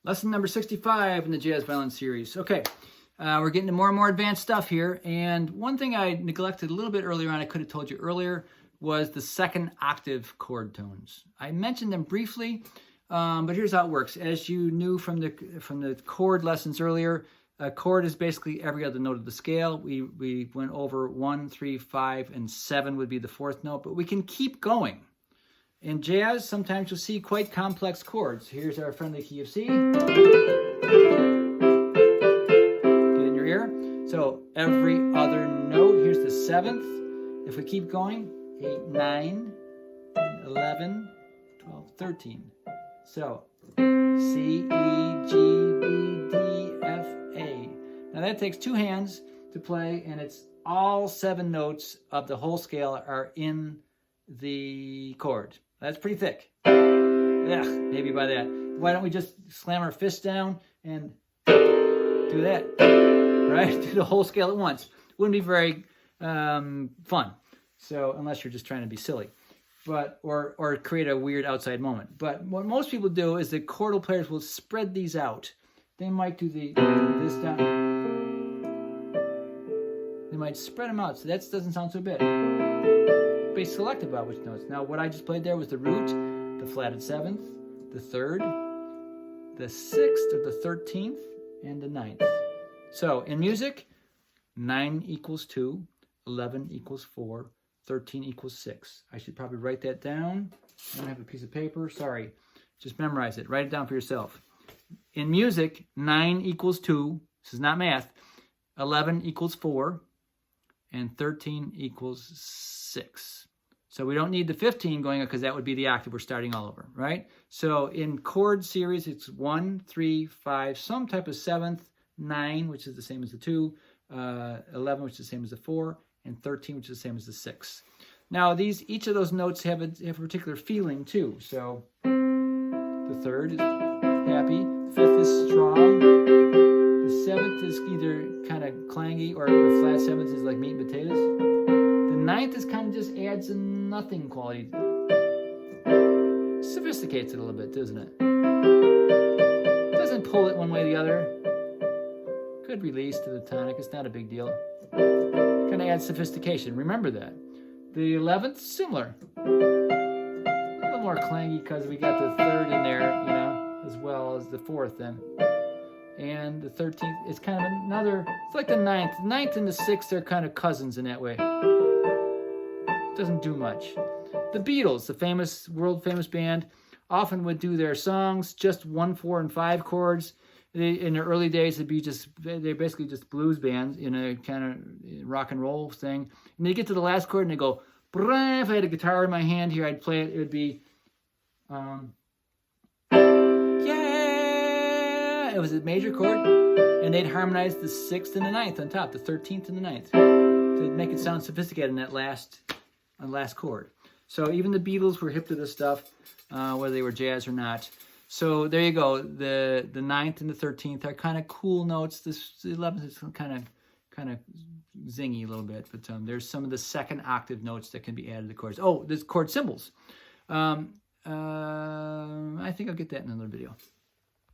Lesson number 65 in the Jazz Violin series. Okay, we're getting to more and more advanced stuff here. And one thing I neglected a little bit earlier on, I could have told you earlier, was the second octave chord tones. I mentioned them briefly, but here's how it works. As you knew from the chord lessons earlier, a chord is basically every other note of the scale. We went over 1, 3, 5, and 7 would be the fourth note, but we can keep going. In jazz, sometimes you'll see quite complex chords. Here's our friendly key of C. Get in your ear. So every other note, here's the seventh. If we keep going, 8, 9, 11, 12, 13. So C, E, G, B, D, F, A. Now that takes two hands to play, and it's all 7 notes of the whole scale are in the chord. That's pretty thick. Ugh, maybe by that. Why don't we just slam our fists down and do that, right? Do the whole scale at once. Wouldn't be very fun. So unless you're just trying to be silly, but or create a weird outside moment. But what most people do is the chordal players will spread these out. They might do this down. They might spread them out, so that doesn't sound so bad. Be selective about which notes. Now, what I just played there was the root, the flatted 7th, the 3rd, the 6th or the 13th, and the 9th. So in music, 9 equals 2, 11 equals 4, 13 equals 6. I should probably write that down. I don't have a piece of paper. Sorry. Just memorize it. Write it down for yourself. In music, 9 equals 2. This is not math. 11 equals 4. And 13 equals 6. So we don't need the 15 going up because that would be the octave. We're starting all over, right? So in chord series, it's 1, 3, 5, some type of 7th, 9, which is the same as the 2, 11, which is the same as the 4, and 13, which is the same as the 6. Now, each of those notes have a particular feeling too. So the 3rd is happy, 5th is strong, the 7th is either kind of clangy, or the flat 7th is like meat and potatoes. The 9th is kind of just adds a nothing quality. Sophisticates it a little bit, doesn't it? Doesn't pull it one way or the other. Good release to the tonic. It's not a big deal. Kind of adds sophistication. Remember that. The 11th, similar. A little more clangy because we got the 3rd in there, you know, as well as the 4th then. And the 13th is kind of another, it's like the 9th. The 9th and the 6th are kind of cousins in that way. Doesn't do much. The Beatles, the famous, world famous band, often would do their songs just 1, 4, and 5 chords. In the early days, they're basically just blues bands in a kind of rock and roll thing. And they get to the last chord and they go, brah. If I had a guitar in my hand here, I'd play it. It would be, yeah. It was a major chord, and they'd harmonize the 6th and the 9th on top, the 13th and the 9th, to make it sound sophisticated in that last chord. So even the Beatles were hip to this stuff, whether they were jazz or not. So there you go. The 9th and the 13th are kind of cool notes. The 11th is kind of zingy a little bit, but there's some of the second octave notes that can be added to chords. Oh, there's chord symbols. I think I'll get that in another video.